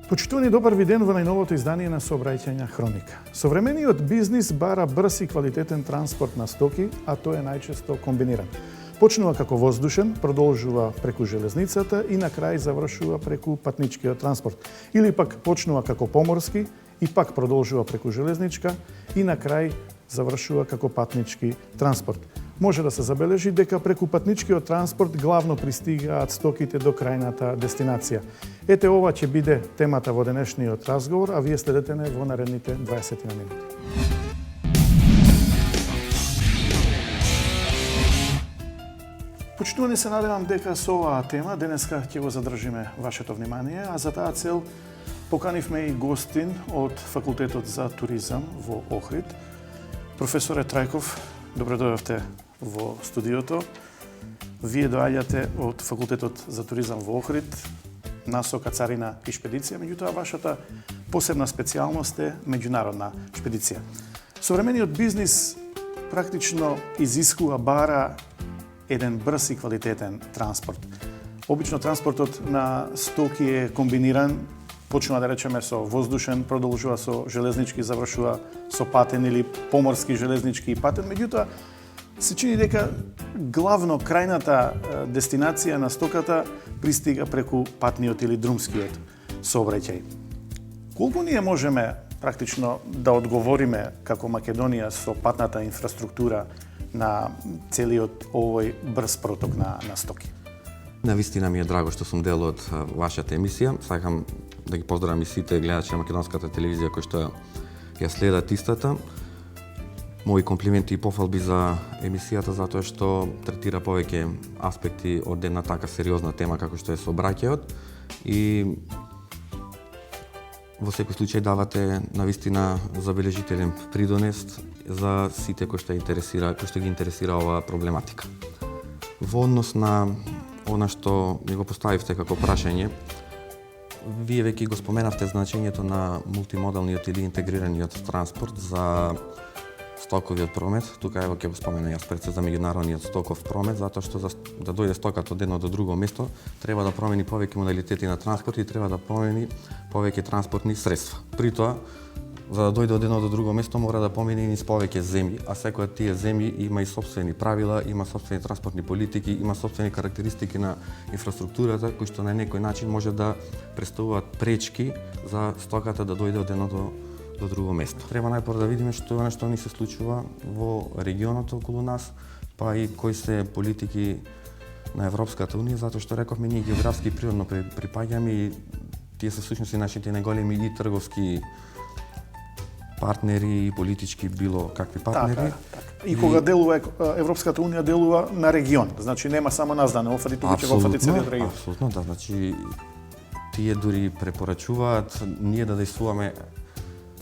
Почитувани, добар ви ден во најновото издание на Сообраќајна хроника. Современиот бизнис бара брз и квалитетен транспорт на стоки, а тој е најчесто комбиниран. Почнува како воздушен, продолжува преку железницата и на крај завршува преку патничкиот транспорт. Или пак почнува како поморски и пак продолжува преку железничка и на крај завршува како патнички транспорт. Може да се забележи дека преку патничкиот транспорт главно пристигаат стоките до крајната дестинација. Ете, ова ќе биде темата во денешниот разговор, а вие следете не во наредните 20 минути. Почитувани, се надевам дека со оваа тема денеска ќе го задржиме вашето внимание, а за таа цел поканивме и гостин од Факултетот за туризам во Охрид. Професоре Трајков, добро дојдовте во студиото. Вие доаѓате од Факултетот за туризам во Охрид, насока царина и шпедиција, меѓутоа вашата посебна специјалност е меѓународна шпедиција. Современиот бизнис практично изискува, бара еден брз и квалитетен транспорт. Обично транспортот на стоки е комбиниран, почнува да речеме со воздушен, продолжува со железнички, завршува со патен или поморски, железнички и патен, меѓутоа се чини дека главно крајната дестинација на стоката пристига преку патниот или друмскиот сообраќај. Колку ние можеме практично да одговориме како Македонија со патната инфраструктура на целиот овој брз проток на стоки? Навистина ми е драго што сум дел од вашата емисија. Сакам да ги поздравам и сите гледачи на македонската телевизија кои што ја следат истата. Мои комплименти и пофалби за емисијата затоа што третира повеќе аспекти од една така сериозна тема како што е сообраќајот и во секој случај давате навистина забележителен придонес за сите кои што ги интересира оваа проблематика. Во однос на она што ми го поставивте како прашање, вие веќе го споменавте значењето на мултимодалниот или интегрираниот транспорт за стоковиот промет. Тука ево ќе го спомена јас пред се за меѓународниот стоков промет, затоа што да дојде стоката од едно до друго место, треба да промени повеќе модалитети на транспорт и треба да промени повеќе транспортни средства. При тоа, за да дојде од едно до друго место, мора да помине низ повеќе земји, а секоја од тие земји има и сопствени правила, има сопствени транспортни политики, има сопствени карактеристики на инфраструктурата кои што на некој начин може да представуваат пречки за стоката да дојде од едно до друго место. Треба најпрво да видиме што е она што ни се случува во регионот околу нас, па и кои се политики на Европската унија, затоа што рековме ние географски и природно припаѓаме и тие се всушност и нашите најголеми и трговски партнери и политички било какви партнери. Така. И кога делува Европската унија, делува на регион. Значи нема само нас да не офати, тука ќе го офати целиот регион. Апсолутно, да. Значи тие дури препорачуваат ние да действуваме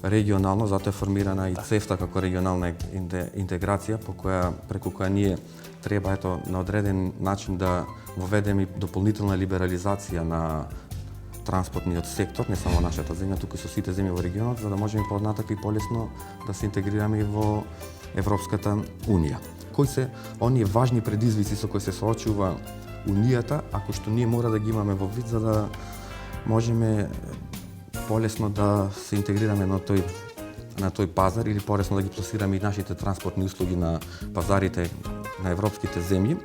регионално, затоа е формирана и ЦЕФТА како регионална интеграција преку која ние треба на одреден начин да воведеме дополнителна либерализација на транспортниот сектор, не само нашата земја, туку и со сите земји во регионот, за да можеме понатака и полесно да се интегрираме во Европската унија. Кои се оние важни предизвици со кои се соочува унијата, ако што ние мора да ги имаме во вид за да можеме полесно да се интегрираме на тој пазар или полесно да ги пласираме и нашите транспортни услуги на пазарите на европските земји.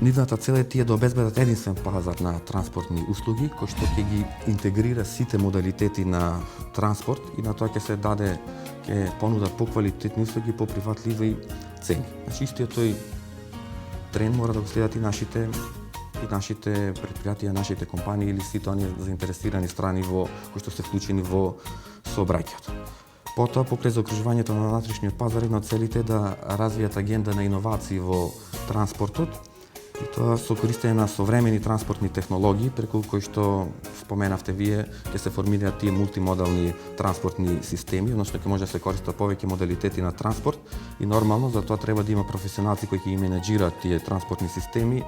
Нивната цел е тие да обезбедат единствен пазар на транспортни услуги, кој што ќе ги интегрира сите модалитети на транспорт и на тоа ќе понудат поквалитетни услуги по прифатливи цени. Значи истиот тој тренд мора да го следат и нашите предпријатија, нашите компании или сите оние заинтересирани страни кои што се вклучени во сообраќајот. Потоа, покрај заокружувањето на внатрешниот пазар, една од целите е да развијат агенда на иновации во транспортот, и тоа со користење на современи транспортни технологии, преку кои што споменавте вие, ќе се формираат тие мултимодални транспортни системи, односно ќе може да се користат повеќе модалитети на транспорт и нормално за тоа треба да има професионалци кои ќе ги менеџираат тие транспортни системи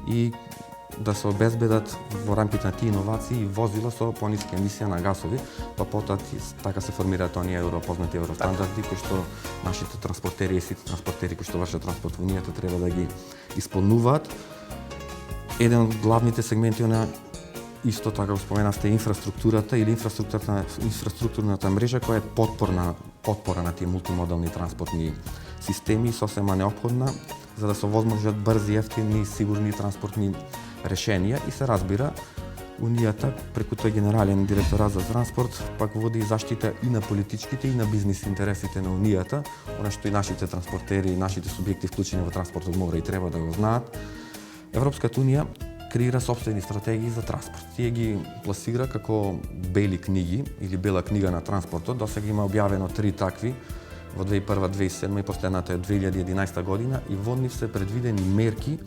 и да се обезбедат во рамките на тие иновации и возила со пониски емисија на гасови, па потоа така се формираат оние познати евростандарди кои што нашите транспортери и сите транспортери кои што вршат транспорт во унијата треба да ги исполнуваат. Еден од главните сегменти на исто така споменавте инфраструктурата или инфраструктурната мрежа која е потпора на тие мултимодални транспортни системи и сосема неопходна за да се овозможат брзи, ефтини и сигурни транспортни решенија и се разбира Унијата преку тој генерален директорат за транспорт пак води заштита и на политичките и на бизнис интересите на Унијата, она што и нашите транспортери и нашите субјекти вклучени во транспортот мора и треба да го знаат. Европската Унија креира собствени стратегии за транспорт. Тие ги пласира како бели книги или бела книга на транспортот. Досега има објавено 3 такви во 2001, 2007 и последната е 2011 година и во нив се предвидени мерки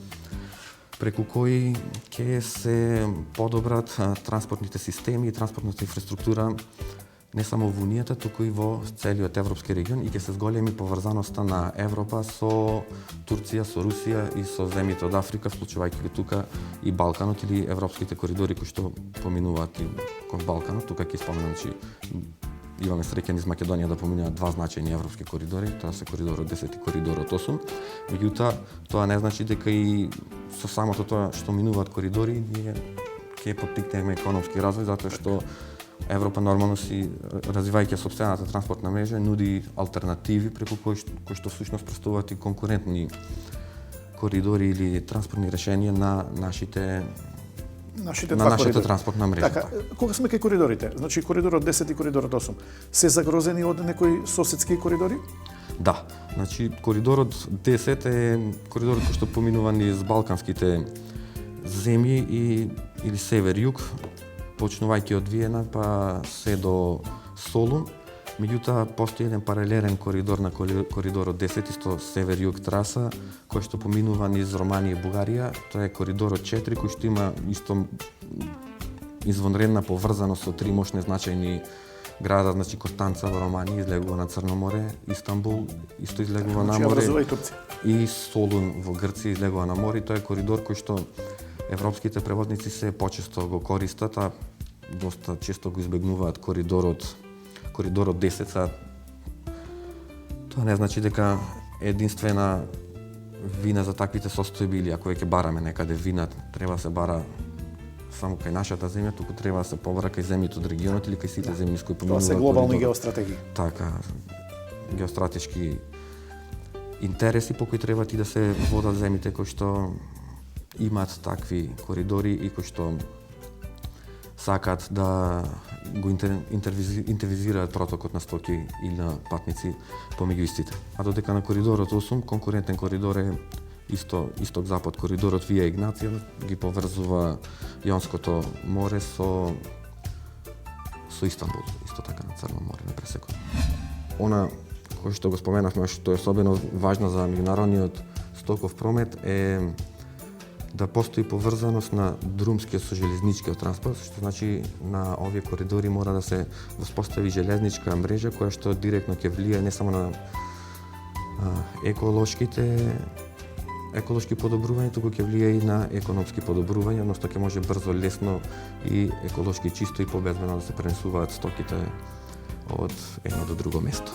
преку кои ќе се подобрат транспортните системи и транспортната инфраструктура не само во Унијата, туку и во целиот европски регион и ќе се зголеми поврзаноста на Европа со Турција, со Русија и со земјите од Африка, вклучувајќи го тука и Балканот или европските коридори кои што поминуваат и кон Балканот. Тука ќе споменам, че имаме среќа низ Македонија да поминуваат 2 значајни европски коридори, тоа се коридорот 10 и коридорот 8. Меѓутоа, тоа не значи дека и со самото тоа што минуваат коридори, ние ќе поттикнеме економски развој, затоа што Европа нормално си, развивајќи сопствената транспортна мрежа, нуди алтернативи преку кои што всушност представуваат и конкурентни коридори или транспортни решенија на нашата транспортна мрежа. Така, кога сме кај коридорите, значи коридорот 10 и коридорот 8, се загрозени од некои соседски коридори? Да, значи коридорот 10 е коридорот кој што поминува низ балканските земји или север-југ, почнувајќи од Виена па се до Солун. Меѓутоа, постои еден паралелен коридор на коридорот 10, исто север-југ траса, кој што поминува низ Романија и Бугарија. Тоа е коридорот 4, кој што има исто извонредна поврзаност со 3 мощни значајни града, значи Констанца во Романија излегува на Црно море, Истанбул исто излегува на море и Солун во Грција излегува на море. Тоа е коридор кој што европските превозници се почесто го користат, а доста често го избегнуваат коридорот 10. Тоа не значи дека единствена вина за таквите состојби или ако веќе бараме некаде вина, треба да се бара само кај нашата земја, туку треба да се побара кај земјите од регионот или кај сите земји кои поминуваат. Тоа се глобални геостратегии. Така, геостратешки интереси по кои треба ти да се водат земјите кои што имаат такви коридори и кои што сакаат да го интервизираат протокот на стоки или на патници помеѓу истите. А додека на коридорот 8, конкурентен коридор е исток-запад, коридорот Вија Игнација ги поврзува Јонското море со Истанбул, исто така на Црно море непресекано. Она кој што го споменавме, што е особено важно за меѓународниот стоков промет е да постои поврзаност на друмскиот со железничкиот транспорт, што значи на овие коридори мора да се воспостави железничка мрежа која што директно ќе влијае не само на еколошки подобрувања, туку ќе влијае и на економски подобрувања, односно ќе може брзо, лесно и еколошки чисто и побезбедно да се пренесуваат стоките од едно до друго место.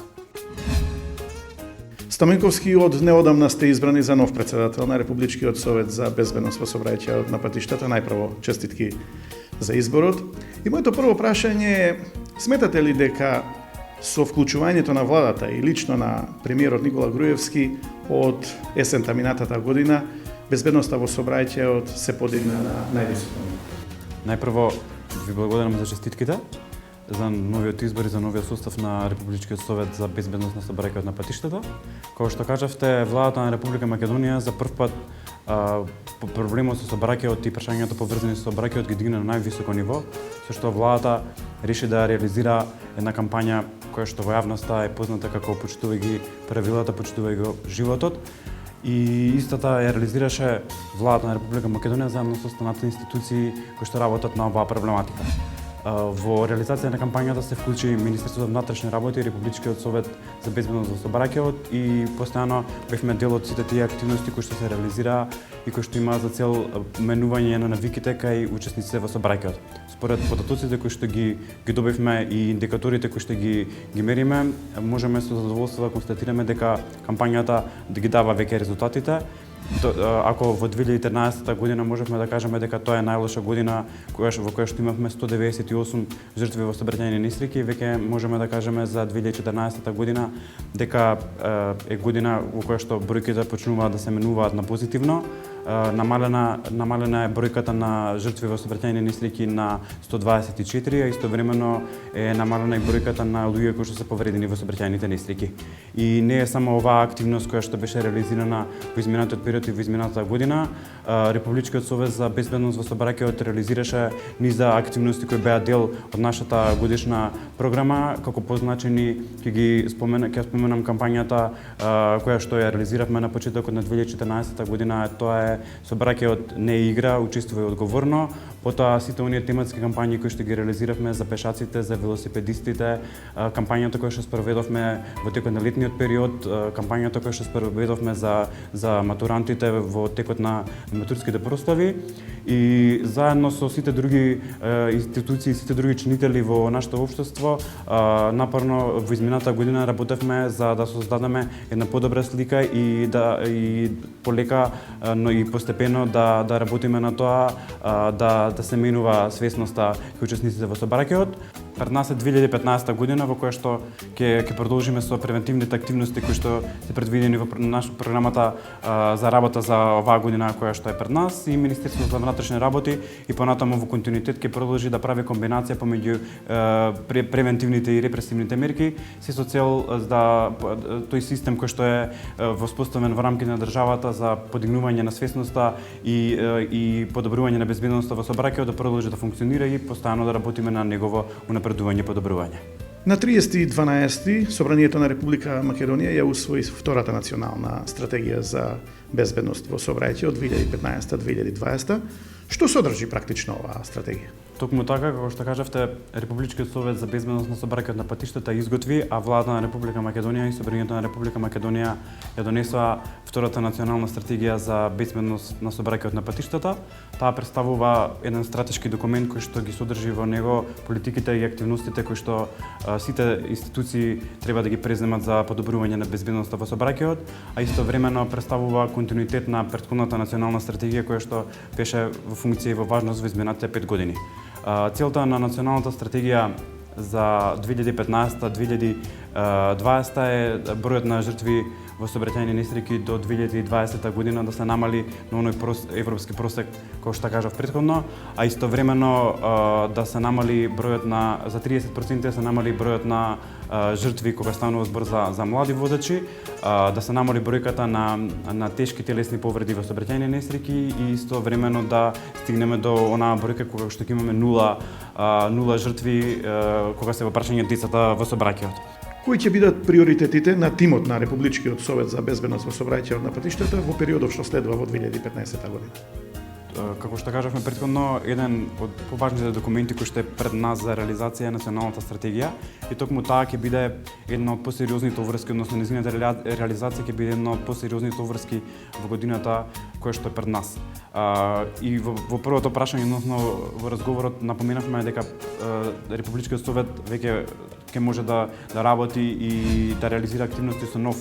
Стаменковски, од неодамна сте избрани за нов председател на Републичкиот совет за безбедност во сообраќајот на патиштата. Најпрво честитки за изборот. И моето прво прашање е: сметате ли дека со вклучувањето на владата и лично на премиерот Никола Груевски од есента минатата година безбедноста во сообраќајот се подигна на највисоко ниво? Најпрво ви благодарам за честитките за новиот избор и за новиот состав на Републичкиот совет за безбедност на сообраќајот на патиштата. Како што кажавте, владата на Република Македонија за прв пат проблемот со сообраќајот и прашањата поврзани со сообраќајот ги дигна на највисоко ниво, со што владата реши да реализира една кампања која што во јавноста е позната како почитувај ги правилата, почитувај го животот. И истата ја реализираше владата на Република Македонија заедно со останатите институции кои што работат на оваа проблематика. Во реализација на кампањата се вклучи Министерството за внатрешни работи и Републичкиот совет за безбедност во сообраќајот и постојано бевме дел од сите тие активности кои што се реализираа и кои што имаат за цел менување на навиките кај учесниците во сообраќајот. Според податоците кои што ги добивме и индикаторите кои што ги мериме, можеме со задоволство да констатираме дека кампањата ги дава веќе резултатите Ако во 2013 година можевме да кажеме дека тоа е најлоша година во која што имавме 198 жртви во сообраќајни несреќи, веќе можеме да кажеме за 2014 година дека е година во која што бројките почнуваат да се менуваат на позитивно. Намалена е бројката на жртви во сообраќајни несреќи на 124, а истовремено е намалена и бројката на луѓе кои што се повредени во сообраќајните несреќи. И не е само оваа активност која што беше реализирана во изминатиот период и во изминатата година. Републичкиот совет за безбедност во сообраќајот реализираше низа активности кои беа дел од нашата годишна програма, како позначени ќе споменам кампањата која што ја реализиравме на почетокот на 2014 година, тоа е сообраќајот не е игра, учествувај одговорно. Потоа сите оние тематски кампањи кои што ги реализиравме за пешаците, за велосипедистите, кампањата која што спроведовме во текот на летниот период, кампањата која што спроведовме за матурантите во текот на матурските прослави и заедно со сите други институции, сите други чинители во нашето општество, напорно во изминатата година работевме за да создадеме една подобра слика и полека, но и постепено да работиме на тоа да се менува свесноста кај учесниците во сообраќајот. Пред нас е 2015 година во која што ќе продолжиме со превентивните активности кои што се предвидени во програмата за работа за оваа година која што е пред нас, и Министерството за внатрешни работи и понатаму во континуитет ќе продолжи да прави комбинација помеѓу превентивните и репресивните мерки, се со цел да тој систем кој што е воспоставен во рамките на државата за подигнување на свесноста и подобрување на безбедноста во сообраќајот да продолжи да функционира и постојано да работиме на негово унапредување и подобрување. На 30.12. Собранието на Република Македонија ја усвои втората национална стратегија за безбедност во сообраќајот 2015-2020. Што содржи практично оваа стратегија? Токму така, како што кажавте, Републичкиот совет за безбедност на сообраќајот на патиштата изготви, а владата на Република Македонија и Собранието на Република Македонија ја донесоа втората национална стратегија за безбедност на сообраќајот на патиштата. Таа представува еден стратешки документ кој што ги содржи во него политиките и активностите кои што сите институции треба да ги преземат за подобрување на безбедноста во сообраќајот, а истовремено представува континуитет на претходната национална стратегија која што беше во функција и во важност во изминатите 5 години. Целта на националната стратегија за 2015-2020 е бројот на жртви во сообраќајни несреќи до 2020 година да се намали на оној европски просек, кој што кажав претходно, а истовремено да се намали бројот за 30% да се намали бројот на жртви кога станува збор за млади возачи, да се намали бројката на тешки телесни повреди во сообраќајни несреќи и истовремено да стигнеме до онаа бројка кога што ќе имаме нула жртви кога се во прашање децата во сообраќајот. Кои ќе бидат приоритетите на тимот на Републичкиот совет за безбедност во сообраќајот на патиштата во периодот што следува во 2015 година? Како што кажавме претходно, еден од поважните документи кои што е пред нас за реализација е националната стратегија и токму таа ќе биде една од посериозните обврски, односно нејзината реализација ќе биде една од посериозните обврски во годината која што е пред нас. И во првото прашање, односно во разговорот напоменавме дека Републичкиот совет веќе ќе може да работи и да реализира активности со нов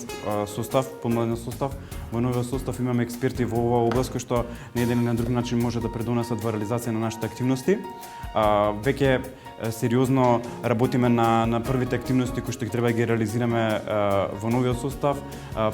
состав, помладен состав. Во новиот состав имаме експерти во оваа област кои што на еден или на друг начин може да предонесат во реализација на нашите активности. Веќе сериозно работиме на првите активности кои што ги треба да ги реализираме во новиот состав.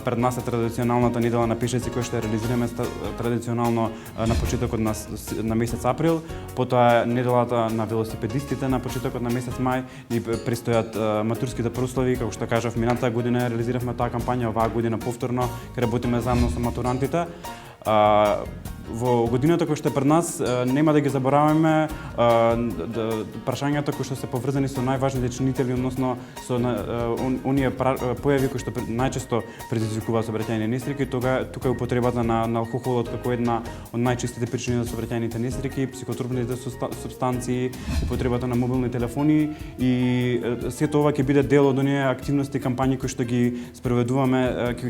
Пред нас е традиционалната недела на пешаци која што ја реализираме традиционално на почетокот на месец април, потоа неделата на велосипедистите на почетокот на месец мај, и престојат матурските прослави, како што кажав, минатата година реализиравме таа кампања, оваа година повторно ќе работиме заедно со матурантите. Во годината која што е пред нас нема да ги забораваме прашањата кои што се поврзани со најважните чинители, односно со оние појави кои што најчесто предизвикуваат сообраќајни несреќи. Тука е употребата на алкохолот како една од најчестите причини за сообраќајните несреќи, психотропните супстанции, употребата на мобилни телефони и сето ова ќе биде дел од оние активности и кампањи кои што ќе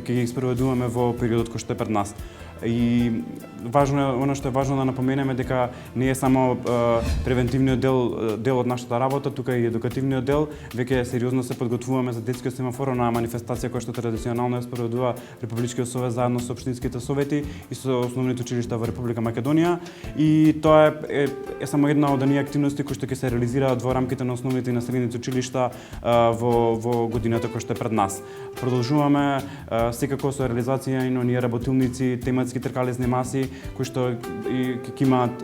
ги спроведуваме во периодот кој што е пред нас. И она што е важно да напоменеме дека не е само превентивниот дел од нашата работа, тука и едукативниот дел. Веќе сериозно се подготвуваме за детскиот семафор, на манифестација која што традиционално ја спроведува Републичкиот совет заедно со општинските совети и со основните училишта во Република Македонија. И тоа е само една од оние активности кои што ќе се реализираат во рамките на основните и на средните училишта во годината која што е пред нас. Продолжуваме секако со реализација и на оние работилници, тематски тркалесни маси кои што ќе имаат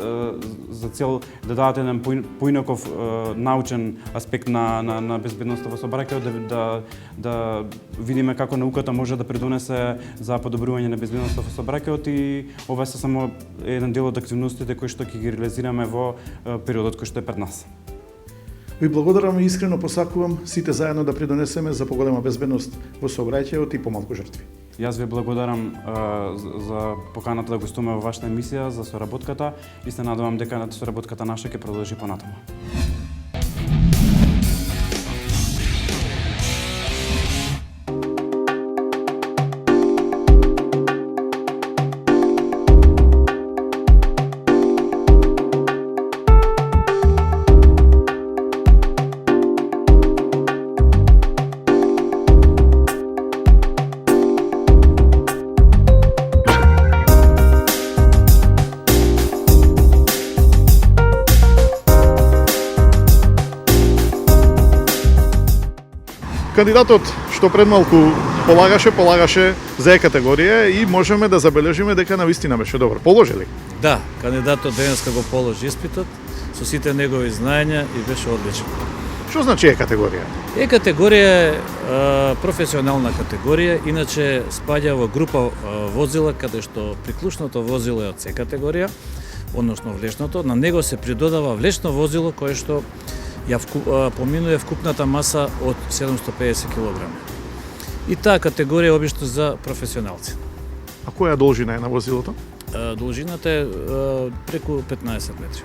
за цел да дадат еден поинаков научен аспект на безбедноста во сообраќајот, да видиме како науката може да придонесе за подобрување на безбедноста во сообраќајот, и ова е само еден дел од активностите кои што ќе ги реализираме во периодот кој што е пред нас. Ви благодарам и искрено посакувам сите заедно да придонесеме за поголема безбедност во сообраќајот и помалку жртви. Јас ви благодарам за поканата да гостуваме во вашата емисија, за соработката, и се надевам дека соработката наша ќе продолжи понатаму. Кандидатот што пред малку полагаше за категорија и можеме да забележиме дека навистина беше добар. Положили? Да, кандидатот денеска го положи испитот со сите негови знаења и беше одличен. Што значи категорија? Категорија е професионална категорија, иначе спаѓа во група возила каде што приклучното возило е од С категорија, односно влечното, на него се придодава влечно возило кое што ја поминува вкупната маса од 750 кг. И таа категорија е обично за професионалци. А која должина е на возилото? Должината е преку 15 метри.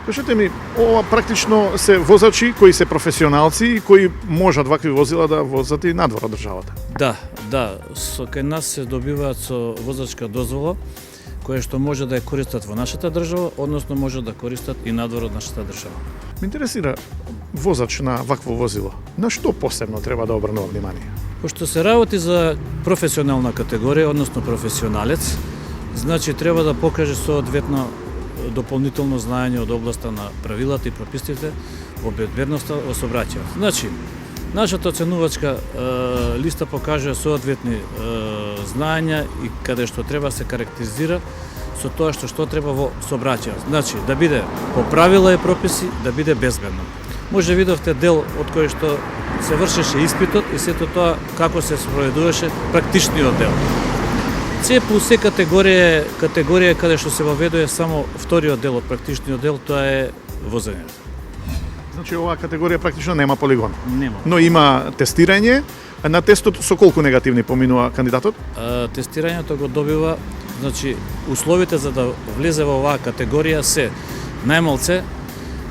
Кажете ми, ова практично се возачи кои се професионалци и кои можат вакви возила да возат и надвор од државата? Да, кај нас се добиваат со возачка дозвола, која што може да ја користат во нашата држава, односно може да користат и надвор од нашата држава. Ме интересира возач на вакво возило. На што посебно треба да обрнува внимание? Пошто се работи за професионална категорија, односно професионалец, значи треба да покаже соодветно дополнително знаење од областа на правилата и прописите во безбедноста во сообраќајот. Значи, нашата оценувачка листа покажува соодветни знаења и каде што треба се карактеризира со тоа што треба во сообраќајот. Значи, да биде по правила и прописи, да биде безбедно. Може видовте дел од кој што се вршеше испитот и сето тоа како се спроведуваше практичниот дел. С плюс С категорија каде што се воведува само вториот дел од практичниот дел, тоа е возењето. Значи оваа категорија практично нема полигон. Нема. Но има тестирање. На тестот со колку негативни поминува кандидатот? Тестирањето го добива, значи условите за да влезе во оваа категорија се најмалце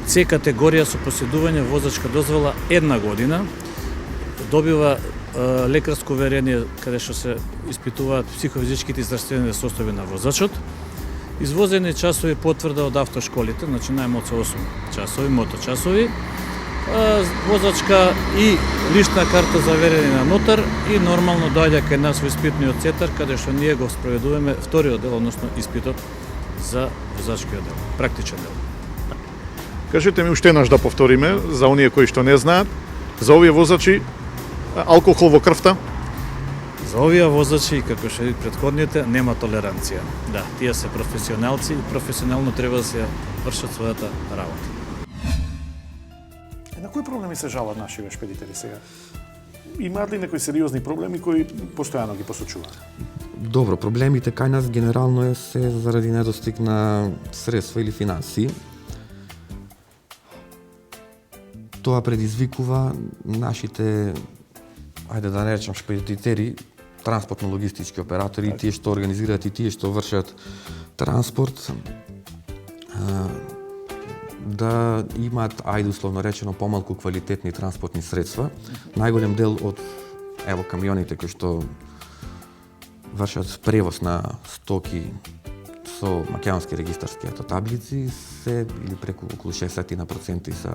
С категорија со поседување возачка дозвола 1 година, добива лекарско уверение каде што се испитуваат психофизичките и здравствени состојби на возачот, извозени часови потврда од автошколите, значи најмалце 8 часови, моточасови, возачка и лична карта заверени на нотар и нормално доаѓа кај нас во испитниот центар каде што ние го спроведуваме вториот дел, односно испитот за возачкиот дел, практичен дел. Кажете ми уште еднаш да повториме за оние кои што не знаат, за овие возачи алкохол во крвта? За овие возачи, како што и претходните, нема толеранција. Да, тие се професионалци и професионално треба да се вршат својата работа. На кои проблеми се жалат нашите шпедитери сега? Имаат ли некои сериозни проблеми кои постојано ги посочуваат? Добро, проблемите кај нас генерално се заради недостиг на средства или финансии. Тоа предизвикува нашите, ајде да наречам, шпедитери, транспортно-логистички оператори, тие што организираат и тие што вршат транспорт, да имаат, ајде условно речено, помалку квалитетни транспортни средства. Најголем дел од камионите кои што вршат превоз на стоки со македонски регистарски таблици се или преку околу 60% се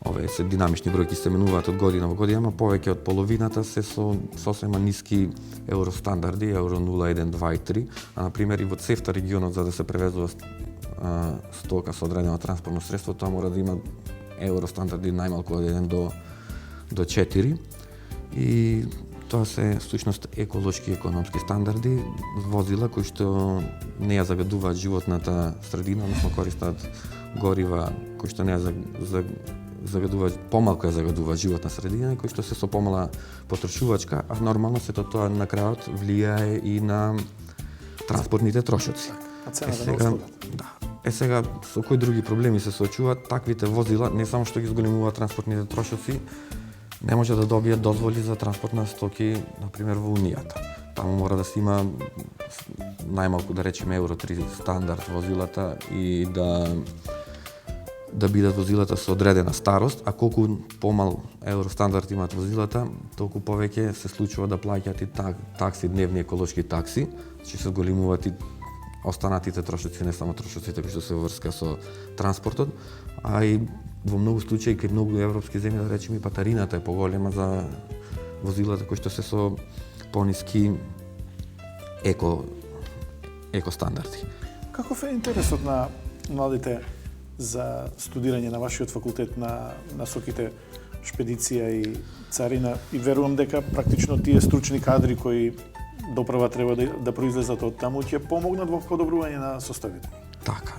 овие се динамични бројки се менуваат од година во година, ама повеќе од половината се со сосема ниски евростандарди, евро 0, 1, 2 и 3, а например и во ЦЕФТА регионот за да се превезува стока со одредено транспортно средство, тоа мора да има евростандарди најмалку од 1 до 4 и тоа се всушност еколошки и економски стандарди, возила кои што не ја загадуваат животната средина, односно користат горива кои што не ја загадуваат, помалку ја загадуваат животна средина и кои што се со помала потрошувачка, а нормално сето тоа на крајот влијае и на транспортните трошоци. А цената на услугата? Да. Сега, со кои други проблеми се соочуваат, таквите возила, не само што ги зголемуваат транспортните трошоци, не може да добијат дозволи за транспорт на стоки, например, во Унијата. Таму мора да се има најмалку, да речеме, Евро 3 стандард возилата и да бидат возилата со одредена старост, а колку помал евростандард имаат возилата, толку повеќе се случува да плаќаат и такси, дневни еколошки такси, че се зголемуваат и останатите трошоци, не само трошоците кои што се врска со транспортот, а и во многу случаи кај многу европски земји, да речеме, и патарината е поголема за возилата кои што се со пониски екостандарди. Каков е интересот на младите за студирање на вашиот факултет на насоките шпедиција и царина и верувам дека практично тие стручни кадри кои допрва треба да произлезат од таму ќе помогнат во подобрување на составите. Така,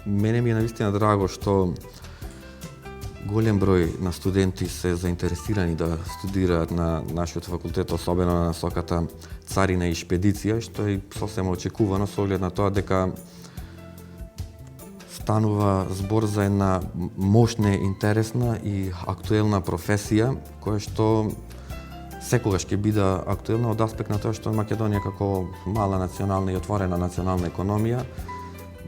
мене ми е навистина драго што голем број на студенти се заинтересирани да студираат на нашиот факултет, особено на насоката царина и шпедиција, што е сосема очекувано со оглед на тоа дека станува збор за една мощна, интересна и актуелна професија, која што секогаш ќе биде актуелна од аспект на тоа што Македонија како мала национална и отворена национална економија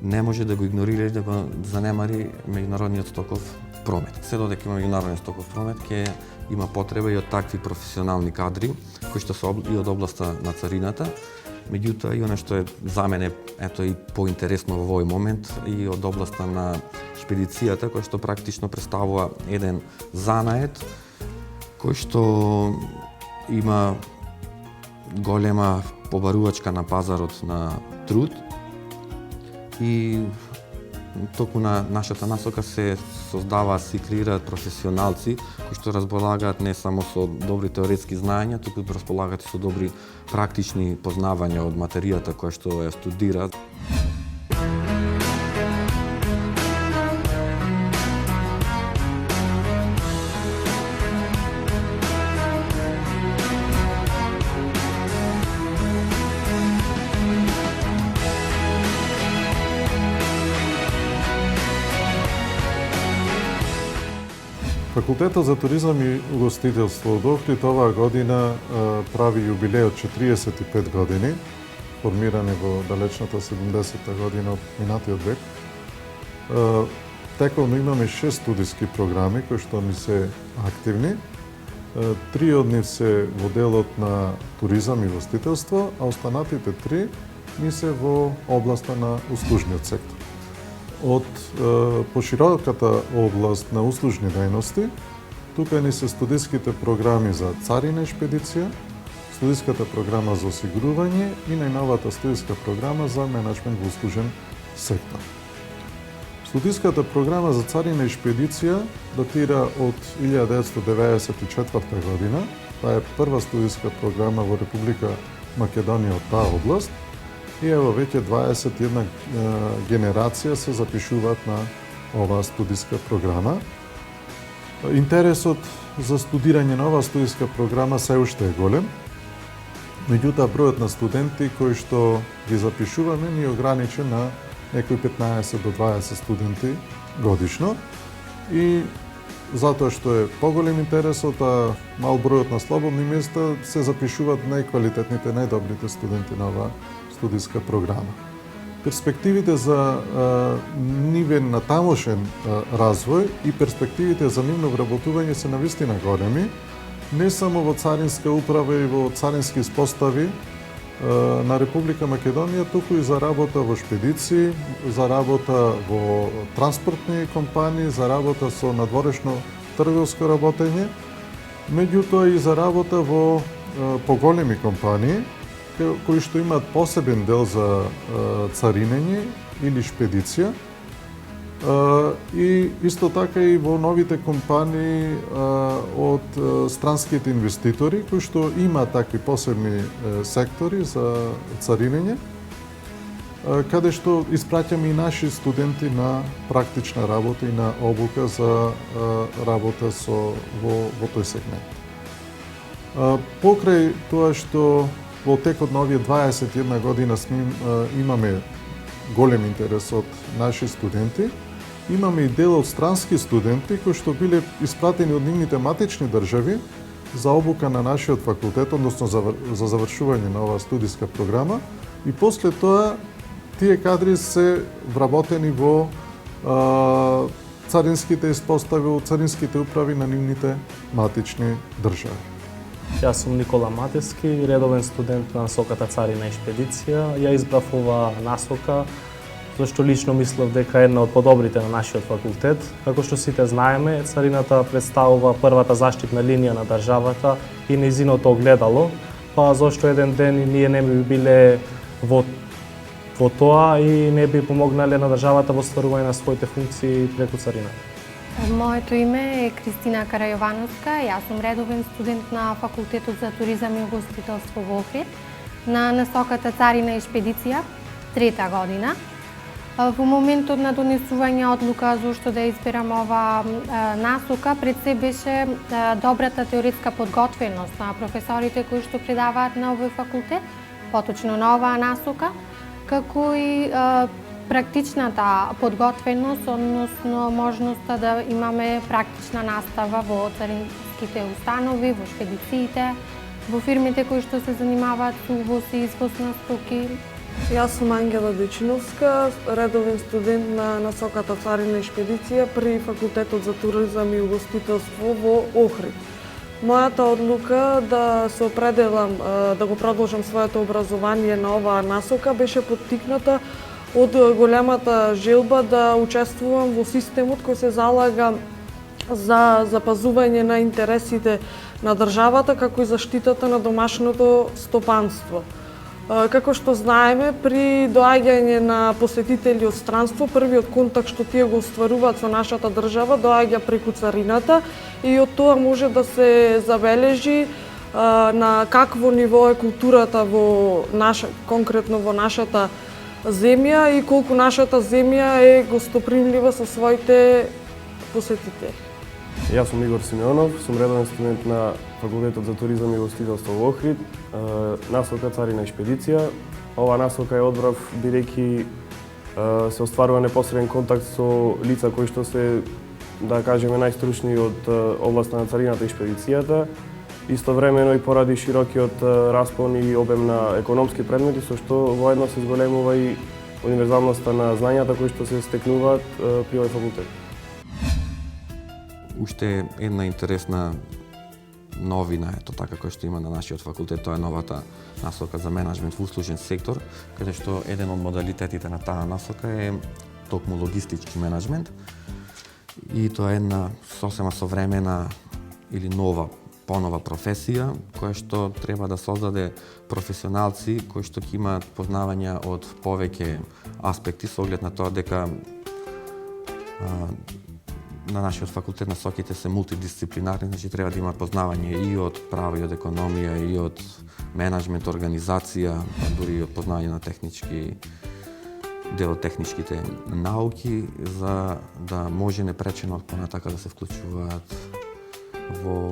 не може да го игнорира и да го занемари меѓународниот стоков промет. Се додека има меѓународен стоков промет, ќе има потреба и од такви професионални кадри кои што се и од областа на царината. Меѓутоа, и она што е за мене ето и поинтересно во овој момент и од областа на шпедицијата, кој што практично представува еден занаед кој што има голема побарувачка на пазарот на труд и токму на нашата насока се создаваат, се креираат професионалци кои што располагаат не само со добри теоретски знаења, туку и располагаат и со добри практични познавања од материјата која што ја студираат. Факултетот за туризам и угостителство од Охрид оваа година прави јубилеј од 45 години, формирани во далечната 70-та година од минатиот век. Тековно имаме 6 студиски програми кои што ни се активни. 3 од нив се во делот на туризам и угостителство, а останатите 3 ни се во областа на услужниот сектор. Од пошироката област на услужни дејности, тука ни се студиските програми за царина и шпедиција, студиската програма за осигурување и најновата студиска програма за менеджмент во услужен сектор. Студиската програма за царина и шпедиција датира од 1994 година. Таа е прва студиска програма во Република Македонија од таа област. И ево веќе 21 генерација се запишуваат на оваа студиска програма. Интересот за студирање на оваа студиска програма се уште е голем. Меѓутоа бројот на студенти кои што ги запишуваме ни е ограничен на некои 15 до 20 студенти годишно. И затоа што е поголем интересот, а мал бројот на слободни места, се запишуваат најквалитетните, најдобрите студенти на оваа студиска програма. Перспективите за нивен натамошен развој и перспективите за нивно вработување се навистина големи, не само во царинска управа и во царински испостави, на Република Македонија, туку и за работа во шпедиции, за работа во транспортни компании, за работа со надворешно трговско работење, меѓутоа и за работа во поголеми компании, кои што имаат посебен дел за царинење или шпедиција, и исто така и во новите компании од странските инвеститори, кои што имаат такви посебни сектори за царинење, каде што испраќаме и наши студенти на практична работа и на обука за работа во тој сегмент. Покрај тоа што во текот на овие 21 година имаме голем интерес од наши студенти, имаме и дел од странски студенти кои што биле испратени од нивните матични држави за обука на нашиот факултет, односно за завршување на оваа студиска програма, и после тоа тие кадри се вработени во царинските испостави, во царинските управи на нивните матични држави. Јас сум Никола Матевски, редовен студент на насоката Царина и шпедиција. Ја избрав оваа насока зашто лично мислев дека е една од подобрите на нашиот факултет. Како што сите знаеме, царината представува првата заштитна линија на државата и нејзиното огледало, па зашто еден ден и ние не би биле во тоа и не би помогнале на државата во стварување на своите функции преку царината. Моето име е Кристина Карајовановска, јас сум редовен студент на Факултетот за туризам и угостителство во Охрид, на насоката Царина и шпедиција, 3-та година. Во моментот на донесување одлука зашто да изберам ова насока, пред се беше добрата теоретска подготвеност на професорите кои што предаваат на овој факултет, поточно на оваа насока, како и практичната подготвеност, односно можноста да имаме практична настава во царинските установи, во шпедициите, во фирмите кои што се занимаваат со увоз и извоз на стоки. Јас сум Ангела Дечиновска, редовен студент на насоката Царина и шпедиција при Факултетот за туризам и угостителство во Охрид. Мојата одлука да се определам да го продолжам своето образование на оваа насока беше поттикната од големата желба да учествувам во системот кој се залага за запазување на интересите на државата, како и заштитата на домашното стопанство. Како што знаеме, при доаѓање на посетители од странство, првиот контакт што тие го остваруваат со нашата држава доаѓа преку царината и од тоа може да се забележи на какво ниво е културата конкретно во нашата земја и колку нашата земја е гостопримлива со своите посетители. Јас сум Игор Симеонов, сум редовен студент на Факултетот за туризам и угостителство во Охрид, насока Царина и шпедиција. Оваа насока ја одбрав бидејќи се остварува непосреден контакт со лица кои што се, да кажеме, најстручни од областа на царината и шпедицијата. Истовремено и поради широкиот распон и обем на економски предмети, со што воедно се зголемува и универзалноста на знањата кои што се стекнуваат при овој факултет. Уште една интересна новина ето така која што има на нашиот факултет, тоа е новата насока за менаџмент во услужен сектор, каде што еден од модалитетите на таа насока е токму логистички менаџмент и тоа е една сосема современа или понова професија која што треба да создаде професионалци кои што ќе имаат познавања од повеќе аспекти со оглед на тоа дека на нашиот факултет насоките се мултидисциплинарни, значи треба да има познавање и од право, и од економија, и од менаџмент, организација, дури и од познавање на дел од техничките науки, за да може непречено понатака да се вклучуваат во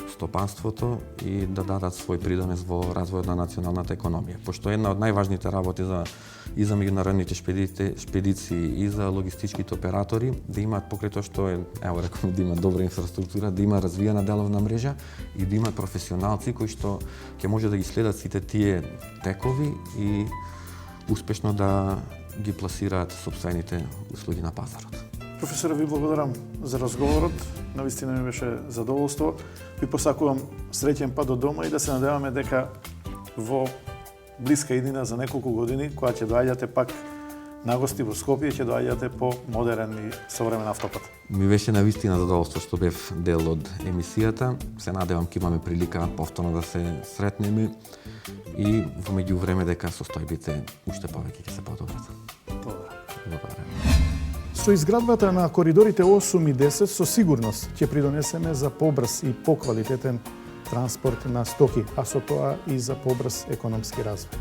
стопанството и да дадат свој придонес во развојот на националната економија. Пошто една од најважните работи и за меѓународните шпедиции и за логистичките оператори да имаат покрај тоа што реков да имаат добра инфраструктура, да има развиена деловна мрежа и да имаат професионалци кои што ќе може да ги следат сите тие текови и успешно да ги пласираат сопствените услуги на пазарот. Професоре, ви благодарам за разговорот. Навистина ми беше задоволство. Ви посакувам среќен пат до дома и да се надеваме дека во блиска иднина за неколку години, кога ќе доаѓате пак на гости во Скопје, ќе доаѓате по модерен и современ автопат. Ми беше навистина задоволство што бев дел од емисијата. Се надевам ќе имаме прилика повторно да се сретнеме и во меѓувреме дека состојбите уште повеќе ќе се подобрат. Благодарам. Со изградбата на коридорите 8 и 10 со сигурност ќе придонесеме за побрз и поквалитетен транспорт на стоки, а со тоа и за побрз економски развој.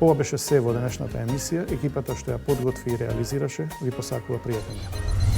Ова беше се во денешната емисија. Екипата што ја подготви и реализираше ви посакува пријатен ден.